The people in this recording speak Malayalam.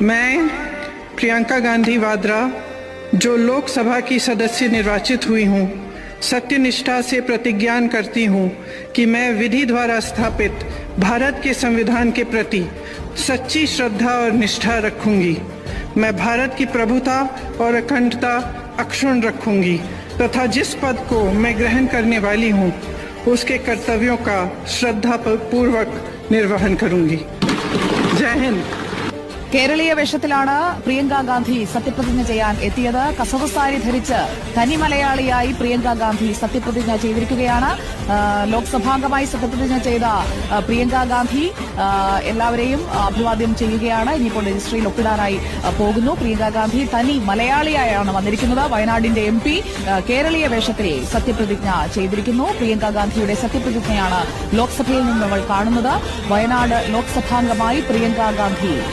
मैं प्रियंका गांधी वाड्रा, जो लोकसभा की सदस्य निर्वाचित हुई हूँ, सत्यनिष्ठा से प्रतिज्ञा करती हूँ कि मैं विधि द्वारा स्थापित भारत के संविधान के प्रति सच्ची श्रद्धा और निष्ठा रखूंगी। मैं भारत की प्रभुता और अखंडता अक्षुण्ण रखूंगी तथा जिस पद को मैं ग्रहण करने वाली हूँ उसके कर्तव्यों का श्रद्धापूर्वक निर्वहन करूंगी। जय हिंद। കേരളീയ വേഷത്തിലാണ് പ്രിയങ്ക ഗാന്ധി സത്യപ്രതിജ്ഞ ചെയ്യാൻ എത്തിയത്. കസവ് സാരി ധരിച്ച് തനി മലയാളിയായി പ്രിയങ്ക ഗാന്ധി സത്യപ്രതിജ്ഞ ചെയ്തിരിക്കുകയാണ്. ലോക്സഭാംഗമായി സത്യപ്രതിജ്ഞ ചെയ്ത പ്രിയങ്ക ഗാന്ധി എല്ലാവരെയും അഭിവാദ്യം ചെയ്യുകയാണ്. ഇനിയിപ്പോൾ രജിസ്ട്രിയിൽ ഒപ്പിടാനായി പോകുന്നു. പ്രിയങ്ക ഗാന്ധി തനി മലയാളിയായാണ് വന്നിരിക്കുന്നത്. വയനാടിന്റെ MP കേരളീയ വേഷത്തിൽ സത്യപ്രതിജ്ഞ ചെയ്തിരിക്കുന്നു. പ്രിയങ്ക ഗാന്ധിയുടെ സത്യപ്രതിജ്ഞയാണ് ലോക്സഭയിൽ നിന്ന് നമ്മൾ കാണുന്നത്. വയനാട് ലോക്സഭാംഗമായി പ്രിയങ്ക ഗാന്ധി